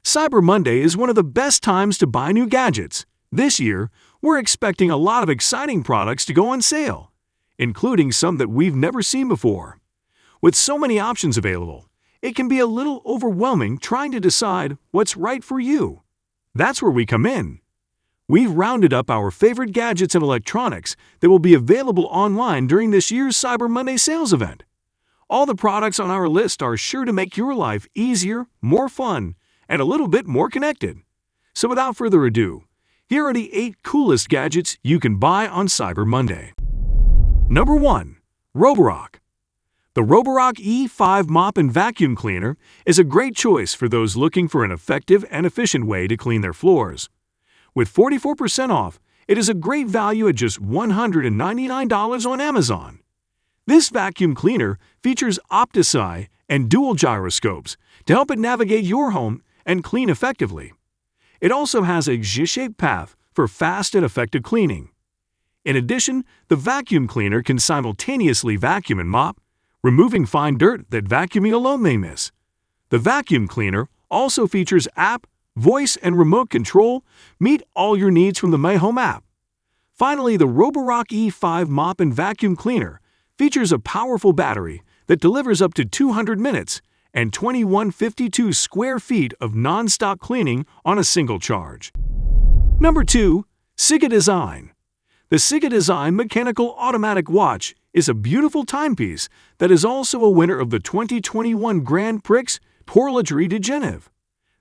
Cyber Monday is one of the best times to buy new gadgets. This year, we're expecting a lot of exciting products to go on sale, including some that we've never seen before. With so many options available, it can be a little overwhelming trying to decide what's right for you. That's where we come in. We've rounded up our favorite gadgets and electronics that will be available online during this year's Cyber Monday sales event. All the products on our list are sure to make your life easier, more fun, and a little bit more connected. So without further ado, here are the 8 coolest gadgets you can buy on Cyber Monday. Number 1. Roborock. The Roborock E5 Mop and Vacuum Cleaner is a great choice for those looking for an effective and efficient way to clean their floors. With 44% off, it is a great value at just $199 on Amazon. This vacuum cleaner features OptiSci and dual gyroscopes to help it navigate your home and clean effectively. It also has a Z-shaped path for fast and effective cleaning. In addition, the vacuum cleaner can simultaneously vacuum and mop, removing fine dirt that vacuuming alone may miss. The vacuum cleaner also features app, voice, and remote control. Meet all your needs from the My Home app. Finally, the Roborock E5 Mop and Vacuum Cleaner features a powerful battery that delivers up to 200 minutes and 2152 square feet of non-stop cleaning on a single charge. Number 2. CIGA Design. The CIGA Design Mechanical Automatic Watch is a beautiful timepiece that is also a winner of the 2021 Grand Prix Horlogerie de Genève.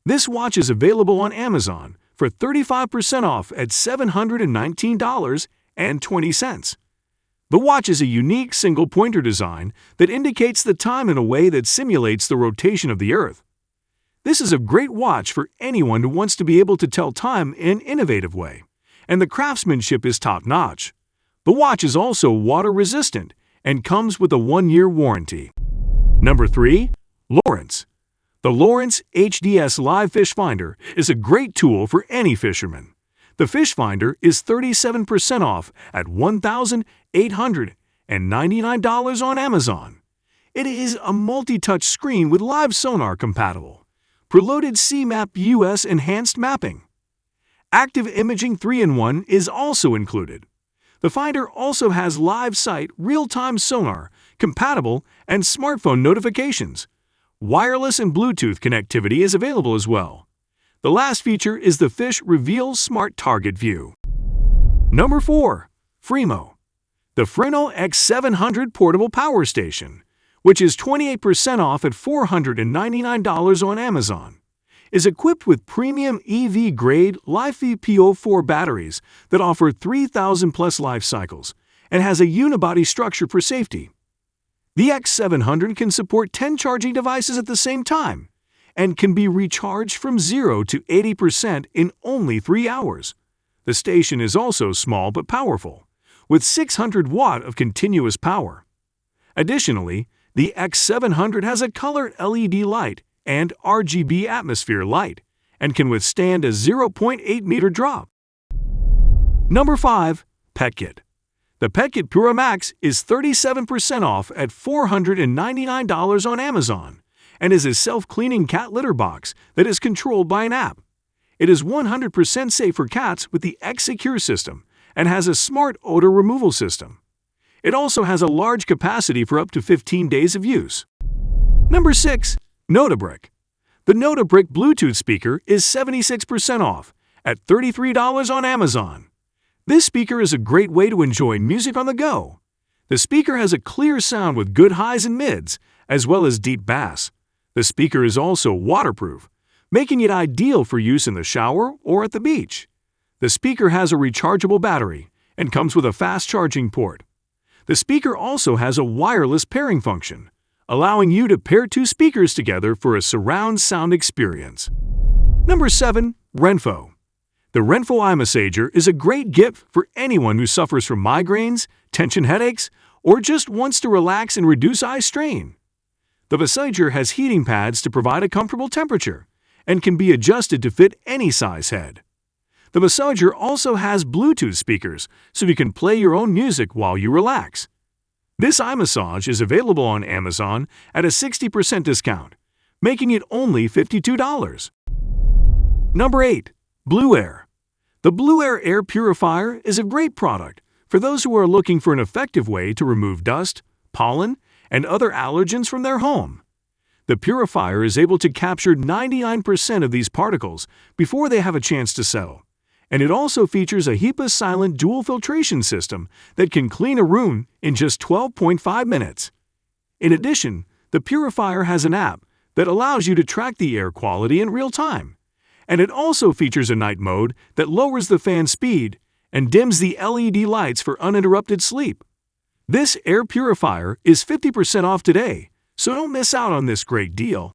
This watch is available on Amazon for 35% off at $719.20. The watch is a unique single-pointer design that indicates the time in a way that simulates the rotation of the Earth. This is a great watch for anyone who wants to be able to tell time in an innovative way, and the craftsmanship is top-notch. The watch is also water-resistant and comes with a 1-year warranty. Number 3. Lowrance. The Lowrance HDS Live Fish Finder is a great tool for any fisherman. The fish finder is 37% off at $1,899 on Amazon. It is a multi-touch screen with live sonar compatible, preloaded CMAP US enhanced mapping. Active Imaging 3-in-1 is also included. The finder also has live sight real-time sonar, compatible, and smartphone notifications. Wireless and Bluetooth connectivity is available as well. The last feature is the Fish Reveal Smart Target View. Number 4. Fremo. The Fremo X700 Portable Power Station, which is 28% off at $499 on Amazon, is equipped with premium EV-grade LiFePO4 batteries that offer 3,000-plus life cycles and has a unibody structure for safety. The X700 can support 10 charging devices at the same time and can be recharged from 0 to 80% in only 3 hours. The station is also small but powerful, with 600 watt of continuous power. Additionally, the X700 has a colored LED light and RGB atmosphere light and can withstand a 0.8 meter drop. Number 5. PetKit. The PetKit Pura Max is 37% off at $499 on Amazon and is a self-cleaning cat litter box that is controlled by an app. It is 100% safe for cats with the X-Secure system and has a smart odor removal system. It also has a large capacity for up to 15 days of use. Number 6. Norbreck. The Norbreck Bluetooth speaker is 76% off at $33 on Amazon. This speaker is a great way to enjoy music on the go. The speaker has a clear sound with good highs and mids, as well as deep bass. The speaker is also waterproof, making it ideal for use in the shower or at the beach. The speaker has a rechargeable battery and comes with a fast charging port. The speaker also has a wireless pairing function, allowing you to pair 2 speakers together for a surround sound experience. Number 7. Renpho. The Renpho Eye Massager is a great gift for anyone who suffers from migraines, tension headaches, or just wants to relax and reduce eye strain. The massager has heating pads to provide a comfortable temperature and can be adjusted to fit any size head. The massager also has Bluetooth speakers so you can play your own music while you relax. This eye massage is available on Amazon at a 60% discount, making it only $52. Number 8. Blue Air. The Blue Air Air Purifier is a great product for those who are looking for an effective way to remove dust, pollen, and other allergens from their home. The purifier is able to capture 99% of these particles before they have a chance to settle, and it also features a HEPA-silent dual filtration system that can clean a room in just 12.5 minutes. In addition, the purifier has an app that allows you to track the air quality in real time, and it also features a night mode that lowers the fan speed and dims the LED lights for uninterrupted sleep. This air purifier is 50% off today, so don't miss out on this great deal.